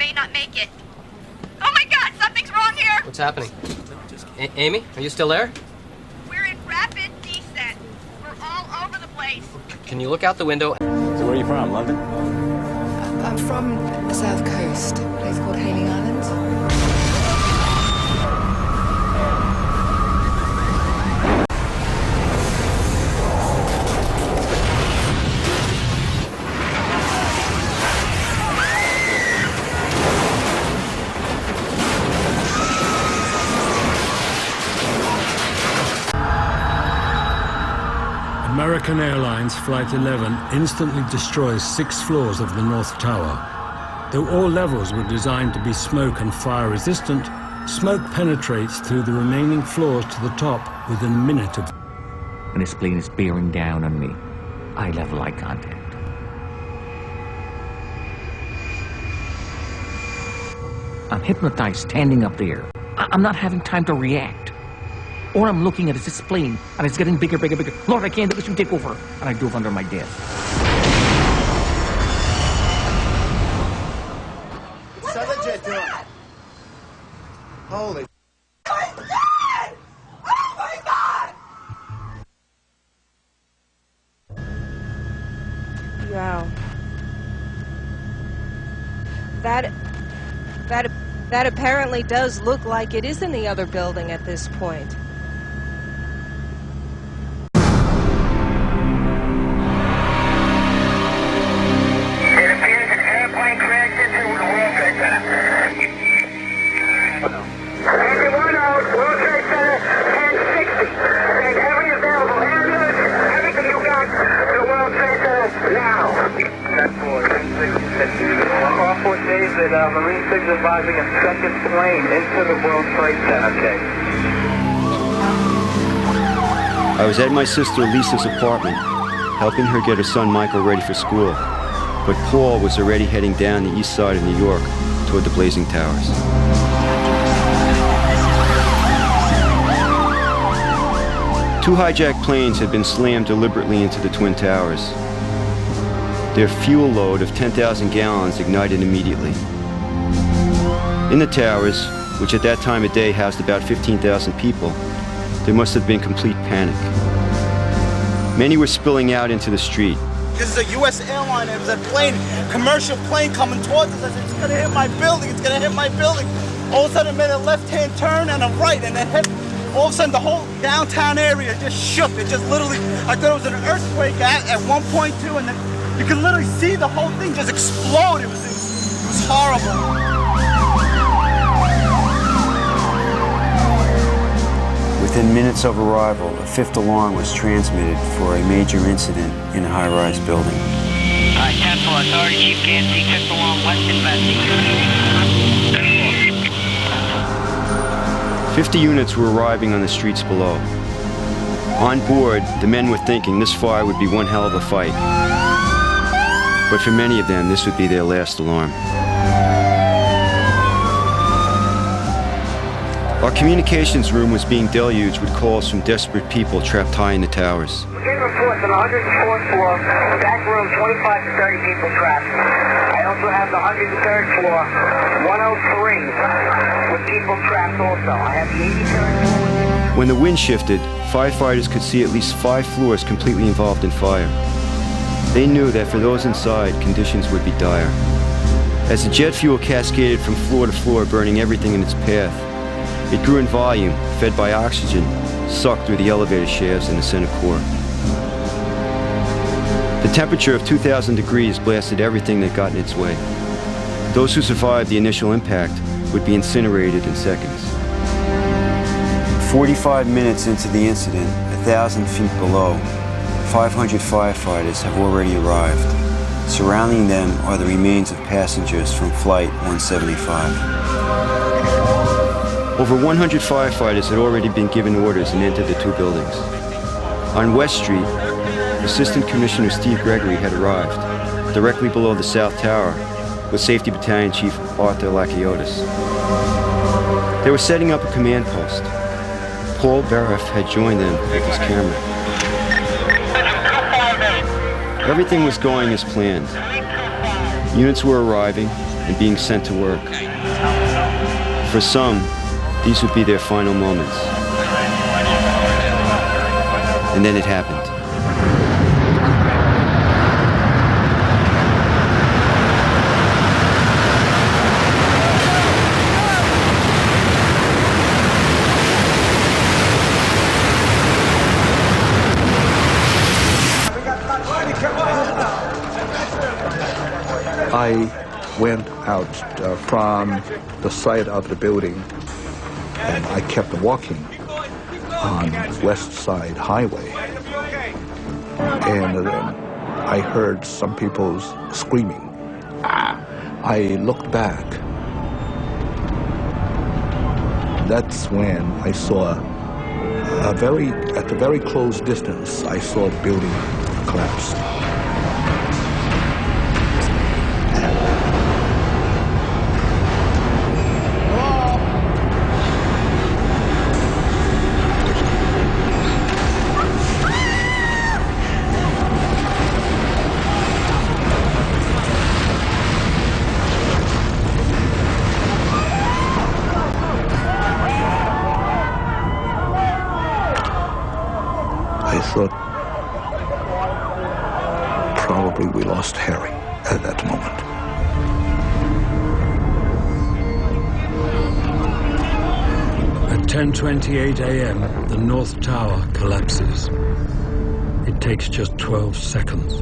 may not make it. Oh my God, something's wrong here! What's happening? Amy, are you still there? We're in rapid descent. We're all over the place. Can you look out the window? So where are you from, London? I'm from the South Coast, a place called Hayling Island. American Airlines Flight 11 instantly destroys 6 floors of the North Tower. Though all levels were designed to be smoke and fire resistant, smoke penetrates through the remaining floors to the top within a minute of... When this plane is bearing down on me, I level eye contact. I'm hypnotized standing up there. I'm not having time to react. All I'm looking at is this plane, and it's getting bigger, bigger, bigger. Lord, I can't do this, you take over. And I dove under my desk. What's other jet doing? Holy... I'm dead! Oh my God! Wow. That apparently does look like it is in the other building at this point. Marine 6 advising a second plane into the World Trade Center, okay? I was at my sister Lisa's apartment, helping her get her son Michael ready for school. But Paul was already heading down the east side of New York toward the blazing towers. Two hijacked planes had been slammed deliberately into the Twin Towers. Their fuel load of 10,000 gallons ignited immediately. In the towers, which at that time of day housed about 15,000 people, there must have been complete panic. Many were spilling out into the street. This is a U.S. airline. It was a plane, commercial plane coming towards us. I said, it's going to hit my building. It's going to hit my building. All of a sudden, it made a left-hand turn and a right, and it hit. All of a sudden, the whole downtown area just shook. It just literally, I thought it was an earthquake at 1.2, and then you could literally see the whole thing just explode. It was horrible. Within minutes of arrival, a fifth alarm was transmitted for a major incident in a high-rise building. 10-4, authority, Chief Gansey, fifth alarm, west investing. 50 units were arriving on the streets below. On board, the men were thinking this fire would be one hell of a fight. But for many of them, this would be their last alarm. Our communications room was being deluged with calls from desperate people trapped high in the towers. We're getting reports on the 104th floor, back room, 25 to 30 people trapped. I also have the 103rd floor, 103, with people trapped also. I have the 83rd floor. When the wind shifted, firefighters could see at least 5 floors completely involved in fire. They knew that for those inside, conditions would be dire. As the jet fuel cascaded from floor to floor, burning everything in its path, it grew in volume, fed by oxygen, sucked through the elevator shafts in the center core. The temperature of 2,000 degrees blasted everything that got in its way. Those who survived the initial impact would be incinerated in seconds. 45 minutes into the incident, 1,000 feet below, 500 firefighters have already arrived. Surrounding them are the remains of passengers from Flight 175. Over 100 firefighters had already been given orders and entered the 2 buildings. On West Street, Assistant Commissioner Steve Gregory had arrived. Directly below the South Tower was Safety Battalion Chief Arthur Lakiotis. They were setting up a command post. Paul Bariff had joined them with his camera. Everything was going as planned. Units were arriving, and being sent to work. For some, these would be their final moments. And then it happened. I went out from the side of the building and I kept walking on West Side Highway. And I heard some people screaming. I looked back. That's when I saw at a very close distance, I saw the building collapse. I thought probably we lost Harry at that moment. At 10:28 a.m., the North Tower collapses. It takes just 12 seconds.